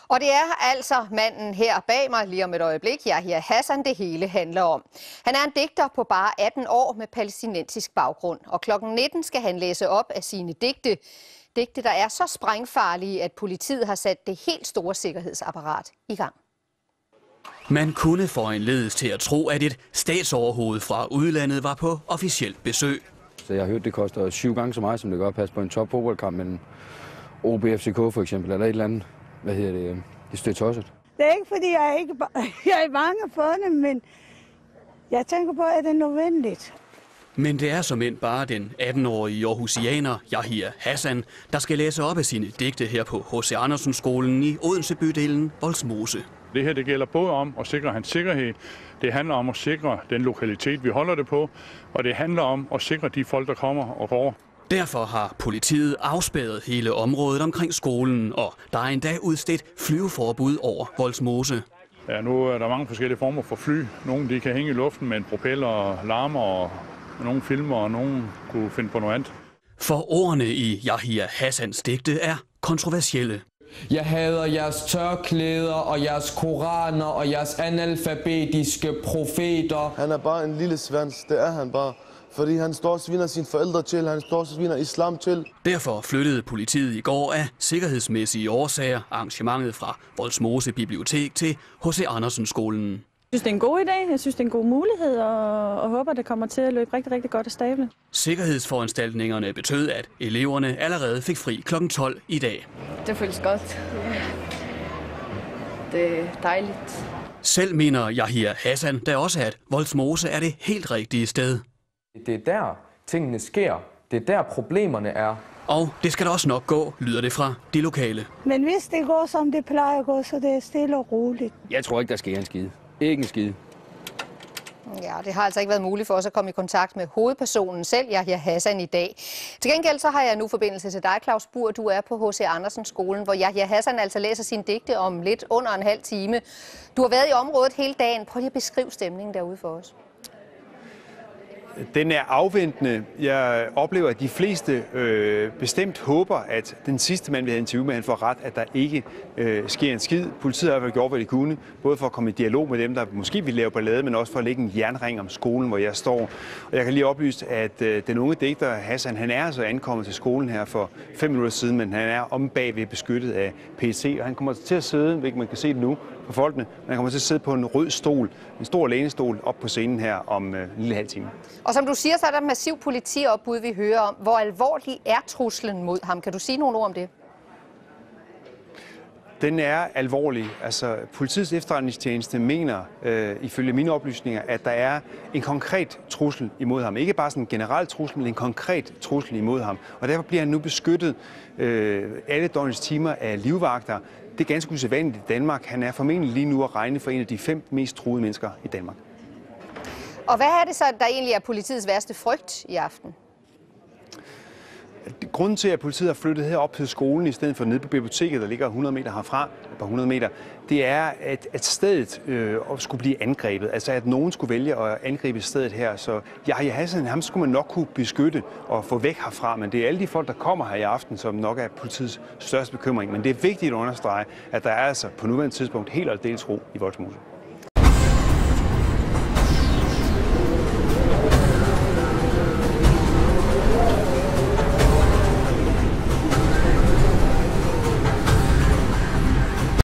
Og det er altså manden her bag mig lige om et øjeblik, Yahya Hassan, det hele handler om. Han er en digter på bare 18 år med palæstinensisk baggrund, og klokken 19 skal han læse op af sine digte. Digte, der er så sprængfarlige, at politiet har sat det helt store sikkerhedsapparat i gang. Man kunne foranledes til at tro, at et statsoverhoved fra udlandet var på officielt besøg. Så jeg har hørt, det koster 7 gange så meget, som det gør at passe på en top-fodboldkamp, men OB-FCK for eksempel, eller et eller andet. Det synes det er tosset. Det er ikke, fordi jeg er bange for det, men jeg tænker på, at det er nødvendigt. Men det er såmænd bare den 18-årige aarhusianer Yahya Hassan, der skal læse op af sine digte her på H.C. Andersen-skolen i Odense-bydelen Vollsmose. Det her det gælder både om at sikre hans sikkerhed, det handler om at sikre den lokalitet, vi holder det på, og det handler om at sikre de folk, der kommer og går. Derfor har politiet afspærret hele området omkring skolen, og der er endda udstedt flyveforbud over Vollsmose. Ja, nu er der mange forskellige former for fly. Nogle de kan hænge i luften med en propeller og larmer, og nogle filmer, og nogle kunne finde på noget andet. For ordene i Yahya Hassans digte er kontroversielle. Jeg hader jeres tørklæder og jeres koraner og jeres analfabetiske profeter. Han er bare en lille svans, det er han bare. Fordi han står og sviner sine forældre til, han står og sviner islam til. Derfor flyttede politiet i går af sikkerhedsmæssige årsager arrangementet fra Vollsmose Bibliotek til H.C. Andersen-skolen. Jeg synes, det er en god idé. Jeg synes, det er en god mulighed, og håber, det kommer til at løbe rigtig, rigtig godt af stablen. Sikkerhedsforanstaltningerne betød, at eleverne allerede fik fri kl. 12 i dag. Det føles godt. Det er dejligt. Selv mener Yahya Hassan da også, at Vollsmose er det helt rigtige sted. Det er der tingene sker. Det er der problemerne er. Og det skal da også nok gå, lyder det fra de lokale. Men hvis det går, som det plejer at gå, så det er stille og roligt. Jeg tror ikke, der sker en skide. Ikke en skide. Ja, det har altså ikke været muligt for os at komme i kontakt med hovedpersonen selv, Yahya Hassan, i dag. Til gengæld så har jeg nu forbindelse til dig, Claus Bur. Du er på H.C. Andersen-skolen, hvor Yahya Hassan altså læser sine digte om lidt under en halv time. Du har været i området hele dagen. Prøv lige at beskrive stemningen derude for os. Den er afventende. Jeg oplever, at de fleste bestemt håber, at den sidste mand, vi havde interview med, han får ret, at der ikke sker en skid. Politiet har i hvert fald gjort, hvad de kunne, både for at komme i dialog med dem, der måske vil lave ballade, men også for at lægge en jernring om skolen, hvor jeg står. Og jeg kan lige oplyse, at den unge digter Hassan, han er altså ankommet til skolen her for 5 minutter siden, men han er om bagved beskyttet af PET, og han kommer til at sidde, hvilket man kan se det nu på folkene, men han kommer til at sidde på en rød stol, en stor lænestol, op på scenen her om en lille halv time. Og som du siger, så er der massiv politiopbud, vi hører om. Hvor alvorlig er truslen mod ham? Kan du sige nogle ord om det? Den er alvorlig. Altså, politiets efterretningstjeneste mener, ifølge mine oplysninger, at der er en konkret trussel imod ham. Ikke bare sådan en generel trussel, men en konkret trussel imod ham. Og derfor bliver han nu beskyttet alle døgnets timer af livvagter. Det er ganske usædvanligt i Danmark. Han er formentlig lige nu at regne for en af de 5 mest truede mennesker i Danmark. Og hvad er det så, der egentlig er politiets værste frygt i aften? Grunden til, at politiet har flyttet herop til skolen, i stedet for nede på biblioteket, der ligger 100 meter herfra, et par 100 meter, det er, at stedet skulle blive angrebet. Altså, at nogen skulle vælge at angribe stedet her. Så Yahya Hassan, ham skulle man nok kunne beskytte og få væk herfra. Men det er alle de folk, der kommer her i aften, som nok er politiets største bekymring. Men det er vigtigt at understrege, at der er altså på nuværende tidspunkt helt og aldeles ro i Vollsmose.